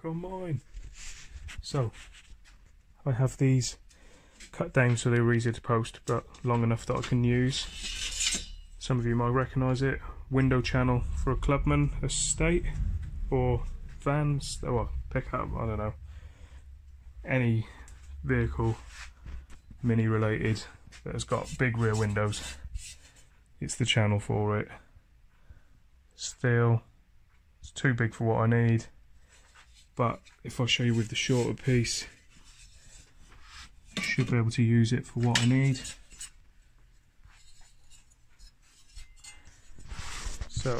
on mine. So I have these cut down so they were easier to post, but long enough that I can use. Some of you might recognise it. Window channel for a clubman estate or vans, or pickup, I don't know. Any vehicle mini related that has got big rear windows. It's the channel for it. Still, it's too big for what I need. But if I show you with the shorter piece, I should be able to use it for what I need. So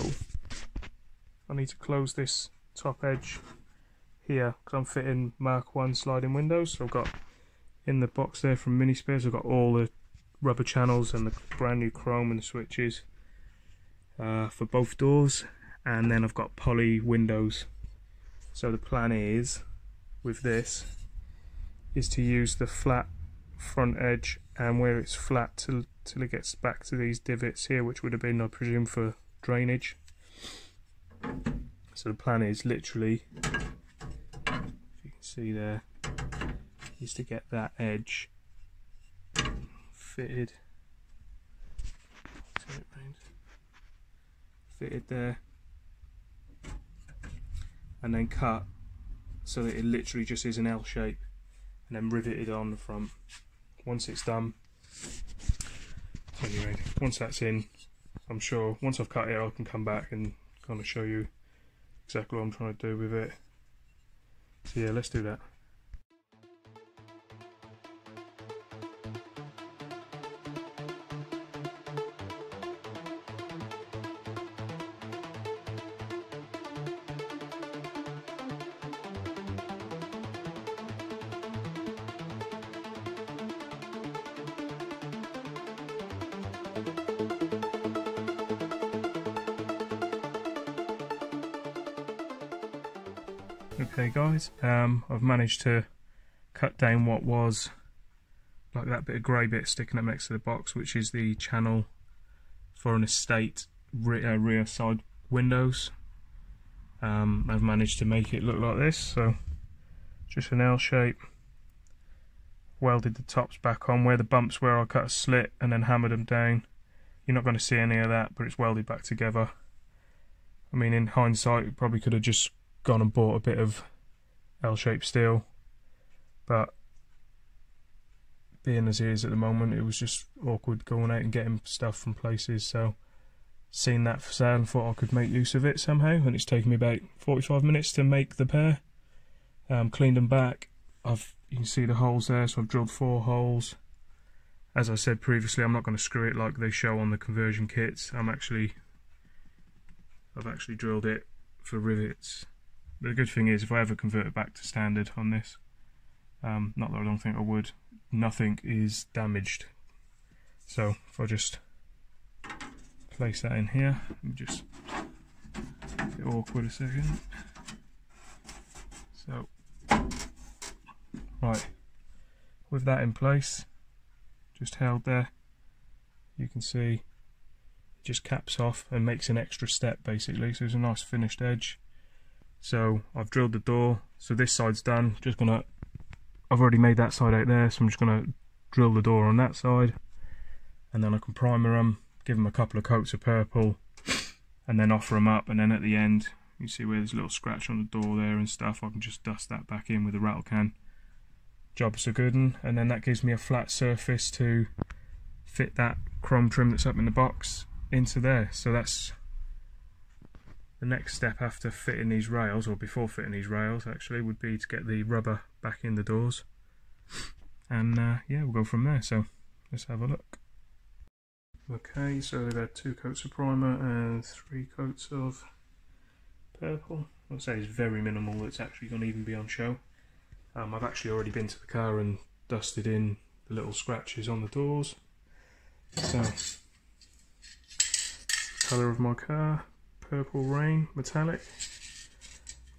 I need to close this top edge here because I'm fitting Mark 1 sliding windows. So I've got in the box there from Mini Spares, I've got all the rubber channels and the brand new chrome and the switches for both doors, and then I've got poly windows. So the plan is with this is to use the flat front edge and where it's flat till it gets back to these divots here, which would have been, I presume, for drainage. So the plan is literally, if you can see there, is to get that edge fitted, there, and then cut so that it literally just is an L shape, and then riveted on the front. Once it's done, anyway, once that's in, I'm sure once I've cut it I can come back and kind of show you exactly what I'm trying to do with it. So yeah, let's do that. Okay guys, I've managed to cut down what was like that bit of grey bit sticking up next to the box, which is the channel for an estate rear side windows. I've managed to make it look like this, so just an L shape. Welded the tops back on where the bumps where I cut a slit and then hammered them down. You're not going to see any of that, but it's welded back together. I mean, in hindsight, you probably could have just gone and bought a bit of L-shaped steel, but being as it is at the moment, it was just awkward going out and getting stuff from places. So seen that for sale and thought I could make use of it somehow, and it's taken me about 45 minutes to make the pair. Cleaned them back. You can see the holes there, so I've drilled 4 holes. As I said previously, I'm not going to screw it like they show on the conversion kits. I've actually drilled it for rivets. But the good thing is, if I ever convert it back to standard on this, not that I don't think I would, nothing is damaged. So if I just place that in here, let me just make it awkward a second. So, right, with that in place, just held there, you can see it just caps off and makes an extra step basically, so it's a nice finished edge. So I've drilled the door, so this side's done. I've already made that side out there, so I'm just gonna drill the door on that side, and then I can primer them, give them a couple of coats of purple, and then offer them up, and then at the end, you see where there's a little scratch on the door there and stuff, I can just dust that back in with a rattle can. Job's a good one, and then that gives me a flat surface to fit that chrome trim that's up in the box into there. So that's the next step after fitting these rails, or before fitting these rails actually, would be to get the rubber back in the doors, and yeah, we'll go from there. So let's have a look. Okay, so they've had 2 coats of primer and 3 coats of purple. I'd say it's very minimal that's actually going to even be on show. I've actually already been to the car and dusted in the little scratches on the doors. So, colour of my car, Purple Rain metallic.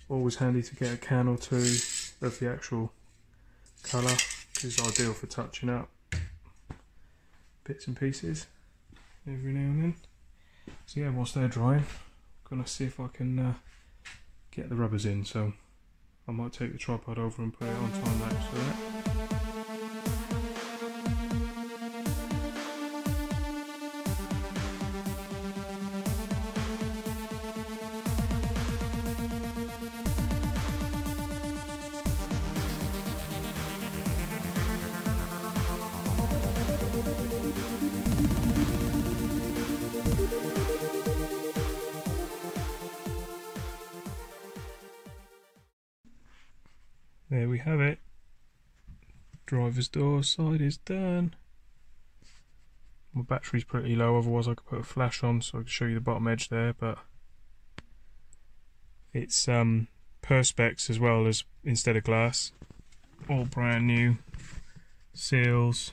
Always handy to get a can or 2 of the actual colour, because it's ideal for touching up bits and pieces every now and then. So yeah, whilst they're drying, I'm gonna see if I can get the rubbers in. So I might take the tripod over and put it on time lapse for that. There we have it. Driver's door side is done. My battery's pretty low, otherwise I could put a flash on so I could show you the bottom edge there, but it's perspex as well as instead of glass. All brand new. Seals.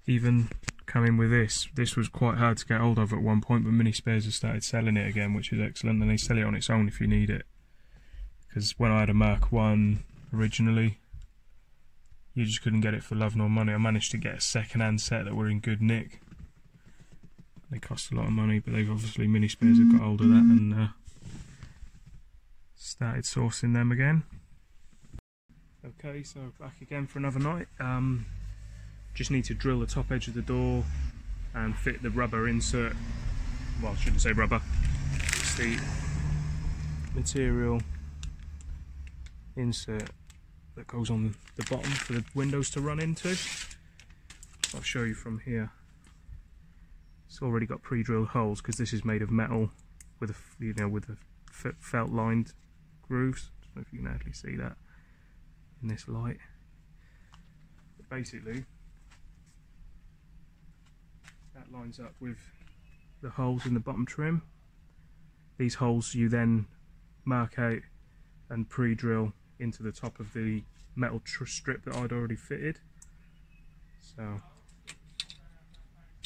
Even coming with this. This was quite hard to get hold of at one point, but Mini Spares have started selling it again, which is excellent, and they sell it on its own if you need it. Because when I had a Mark 1 originally, you just couldn't get it for love nor money. I managed to get a second-hand set that were in good nick. They cost a lot of money, but they've obviously, Mini Spares have got hold of that and started sourcing them again. Okay, so back again for another night. Just need to drill the top edge of the door and fit the rubber insert. Well, I shouldn't say rubber. It's the material insert that goes on the bottom for the windows to run into. I'll show you from here. It's already got pre-drilled holes because this is made of metal with a felt lined grooves. I don't know if you can actually see that in this light. But basically, that lines up with the holes in the bottom trim. These holes you then mark out and pre-drill into the top of the metal strip that I'd already fitted. So,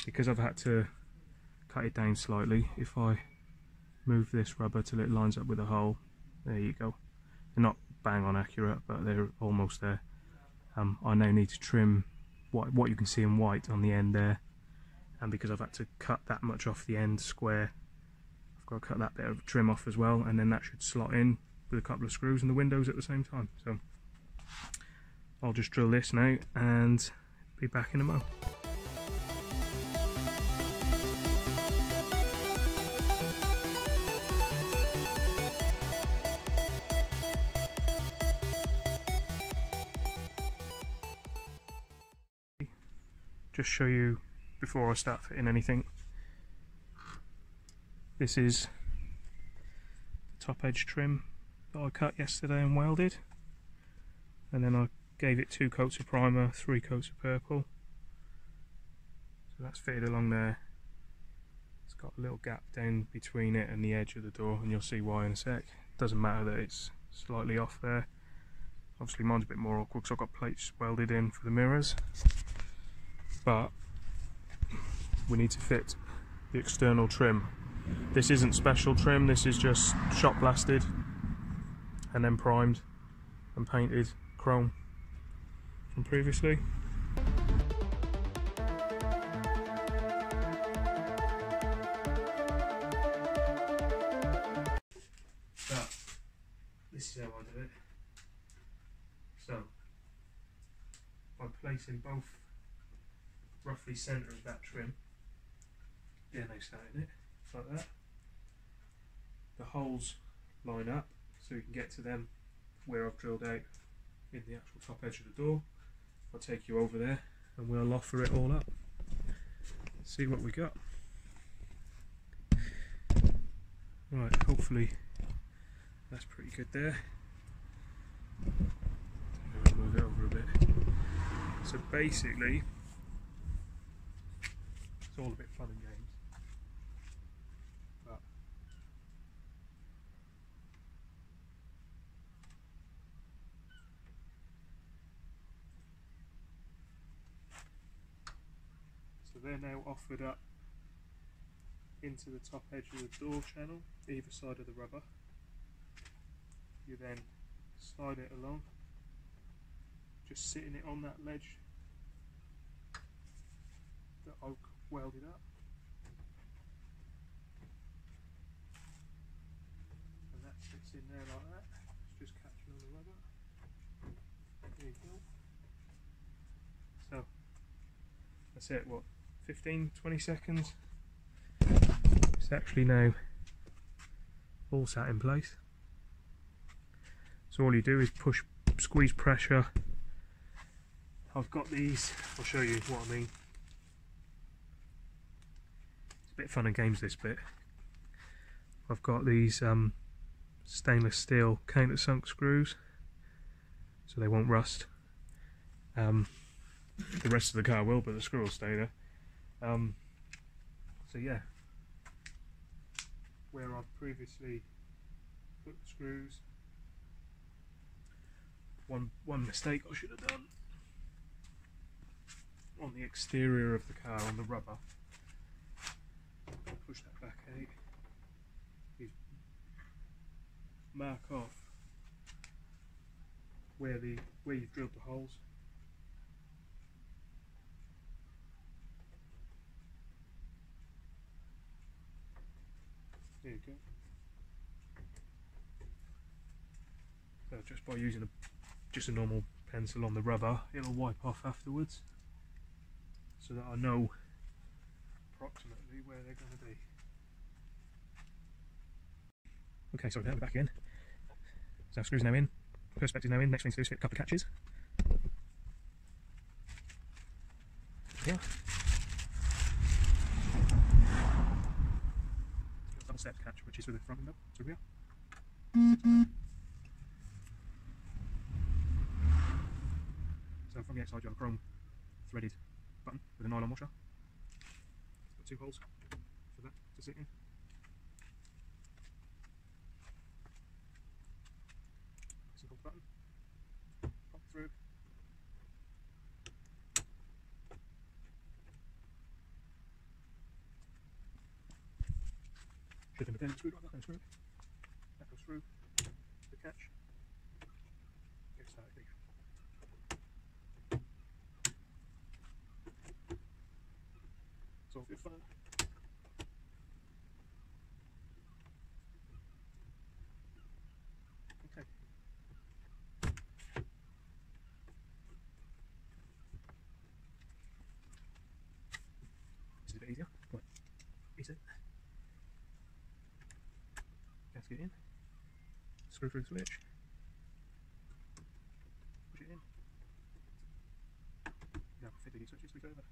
because I've had to cut it down slightly, if I move this rubber till it lines up with the hole, there you go. They're not bang on accurate, but they're almost there. I now need to trim what you can see in white on the end there, and because I've had to cut that much off the end square, I've got to cut that bit of trim off as well, and then that should slot in with a couple of screws in the windows at the same time. So I'll just drill this now and be back in a mo. Just show you before I start fitting anything. This is the top edge trim that I cut yesterday and welded, and then I gave it 2 coats of primer, 3 coats of purple. So that's fitted along there. It's got a little gap down between it and the edge of the door, and you'll see why in a sec. Doesn't matter that it's slightly off there. Obviously mine's a bit more awkward because I've got plates welded in for the mirrors, but we need to fit the external trim. This isn't special trim, this is just shot blasted and then primed and painted chrome from previously. But this is how I do it. So by placing both roughly centre of that trim, yeah, they start in it like that. The holes line up so you can get to them where I've drilled out in the actual top edge of the door. I'll take you over there and we'll offer it all up. See what we got. Right, hopefully that's pretty good there. I'll move it over a bit. So basically, it's all a bit fun and games. But so they're now offered up into the top edge of the door channel, either side of the rubber. You then slide it along, just sitting it on that ledge that I've welded up, and that fits in there like that. It's just cut That's it, what, 15-20 seconds? It's actually now all sat in place. So all you do is push, squeeze pressure. I've got these, I'll show you what I mean. It's a bit of fun and games, this bit. I've got these stainless steel countersunk screws, so they won't rust. The rest of the car will, but the screw will stay there. So yeah, where I've previously put the screws, one mistake I should have done on the exterior of the car, on the rubber. Push that back out. Is mark off where you've drilled the holes. There you go. So just by using just a normal pencil on the rubber, it'll wipe off afterwards, so that I know approximately where they're going to be. Okay, so we're back in. So our screws are now in, perspex is now in. Next thing to do is fit a couple of catches. Yeah. Double step catch, which is with the front window. So here we are. So from the outside you have a chrome threaded button with a nylon washer. Got two holes for that to sit in. Simple button. Pop through. Should have been a screwdriver, and screw it. That goes through the catch. Get started. It's all good fun. Okay. This is a bit easier. Right. Is it? Gasket in. Screw through the switch. Push it in. Now fit the switches switch over.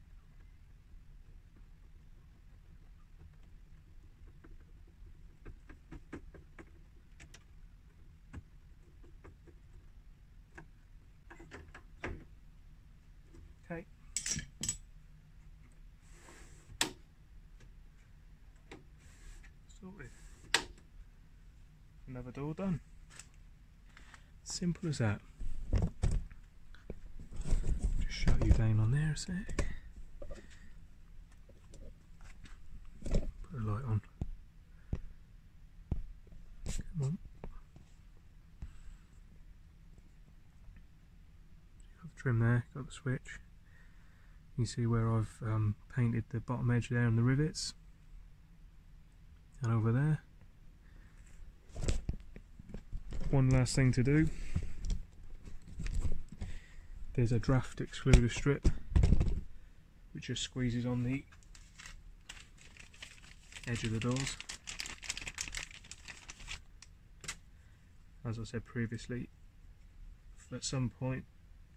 Okay. Sorted. Another door done. Simple as that. Just shut you down on there a sec. Put a light on. Come on. Got the trim there, got the switch. You see where I've painted the bottom edge there and the rivets. And over there. One last thing to do. There's a draft excluder strip which just squeezes on the edge of the doors. As I said previously, at some point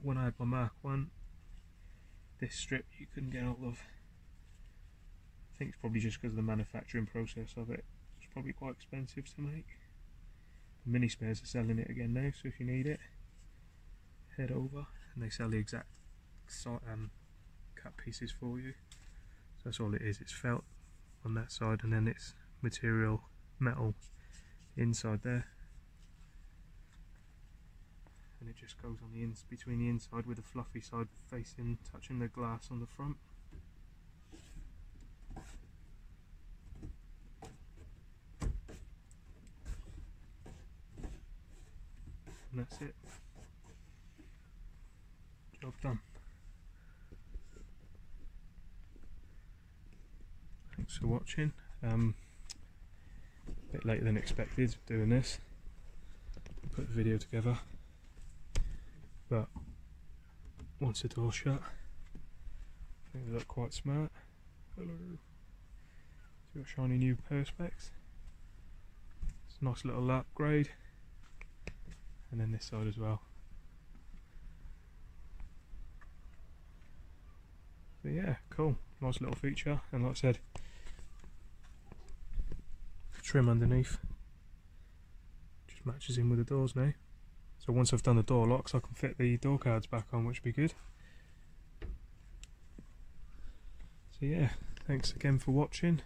when I had my Mark 1, this strip you couldn't get hold of. I think it's probably just because of the manufacturing process of it. It's probably quite expensive to make. Mini Spares are selling it again now, so if you need it, head over and they sell the exact cut pieces for you. So that's all it is. It's felt on that side and then it's material metal inside there, and it just goes on the between the inside with the fluffy side facing, touching the glass on the front. And that's it. Job done. Thanks for watching. A bit later than expected doing this. Put the video together. But once the door's shut, think they look quite smart. Hello. So got shiny new perspex. It's a nice little upgrade. And then this side as well. But yeah, cool. Nice little feature. And like I said, trim underneath. Just matches in with the doors now. So once I've done the door locks, I can fit the door cards back on, which would be good. So yeah, thanks again for watching.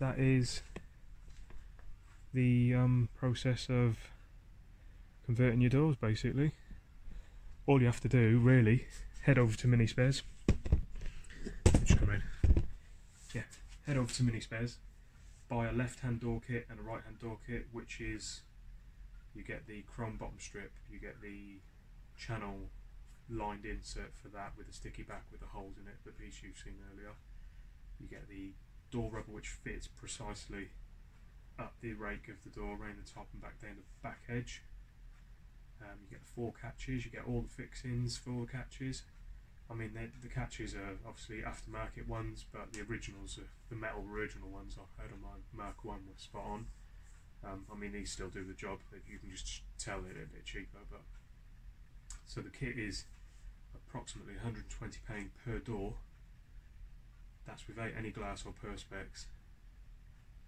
That is the process of converting your doors, basically. All you have to do, really, head over to Mini Spares. Just come around. Yeah, head over to Mini Spares, buy a left-hand door kit and a right-hand door kit, which is, you get the chrome bottom strip, you get the channel lined insert for that with a sticky back with the holes in it, the piece you've seen earlier. You get the door rubber which fits precisely up the rake of the door, around the top and back down the back edge. You get the 4 catches, you get all the fixings for all the catches. I mean, the catches are obviously aftermarket ones, but the originals, the metal original ones I had on my Mark 1 were spot on. I mean, these still do the job, you can just tell they're a bit cheaper. But so the kit is approximately £120 per door. That's without any glass or perspex,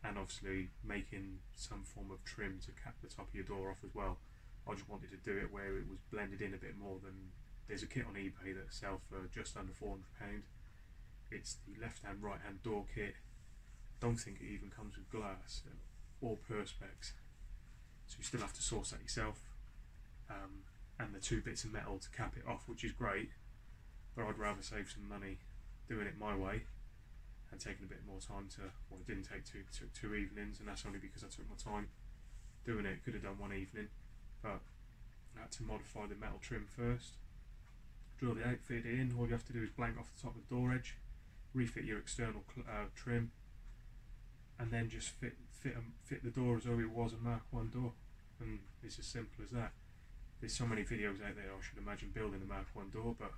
and obviously making some form of trim to cap the top of your door off as well. I just wanted to do it where it was blended in a bit more than. There's a kit on eBay that sells for just under £400. It's the left hand right hand door kit. Don't think it even comes with glass or perspex, so you still have to source that yourself, and the 2 bits of metal to cap it off, which is great, but I'd rather save some money doing it my way and taking a bit more time to, well, it didn't take two evenings, and that's only because I took my time doing it. Could have done one evening, but I had to modify the metal trim first, drill the out, fit it in. All you have to do is blank off the top of the door edge, refit your external trim, and then just fit the door as though it was a Mark 1 door, and it's as simple as that. There's so many videos out there, I should imagine, building a Mark 1 door, but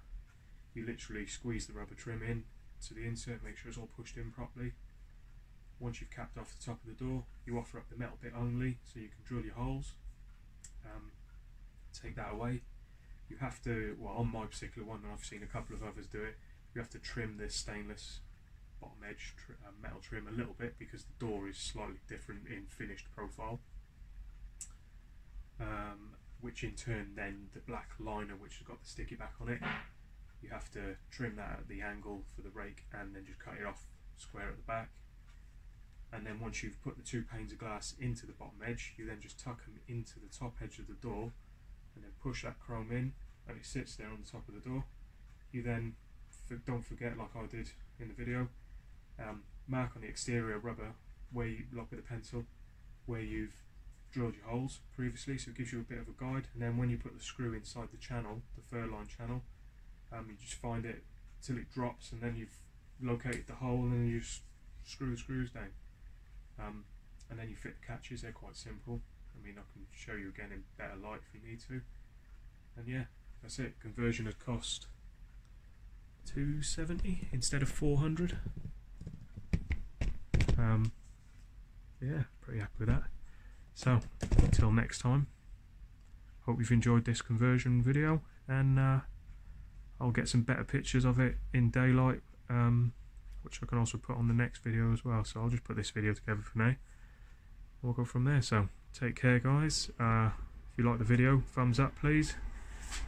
you literally squeeze the rubber trim in to the insert, make sure it's all pushed in properly. Once you've capped off the top of the door, you offer up the metal bit only, so you can drill your holes. Take that away. You have to, well, on my particular one, and I've seen a couple of others do it, you have to trim this stainless bottom edge metal trim a little bit, because the door is slightly different in finished profile, which in turn then the black liner which has got the sticky back on it, you have to trim that at the angle for the rake and then just cut it off square at the back. And then once you've put the 2 panes of glass into the bottom edge, you then just tuck them into the top edge of the door and then push that chrome in, and it sits there on the top of the door. You then, don't forget, like I did in the video, mark on the exterior rubber where you lock with a pencil where you've drilled your holes previously, so it gives you a bit of a guide. And then when you put the screw inside the channel, the fur line channel, you just find it till it drops, and then you've located the hole, and then you just screw the screws down, and then you fit the catches. They're quite simple. I mean, I can show you again in better light if you need to. And yeah, that's it. Conversion had cost $270 instead of $400. Yeah, pretty happy with that. So until next time, hope you've enjoyed this conversion video, and I'll get some better pictures of it in daylight, which I can also put on the next video as well. So I'll just put this video together for now. We'll go from there. So take care, guys. If you like the video, thumbs up please,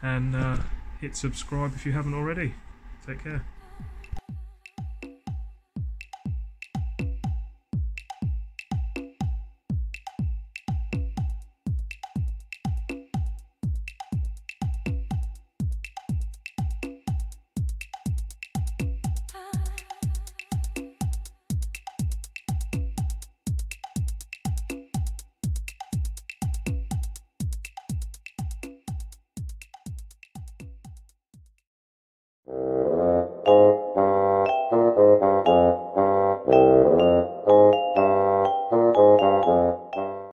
and hit subscribe if you haven't already. Take care.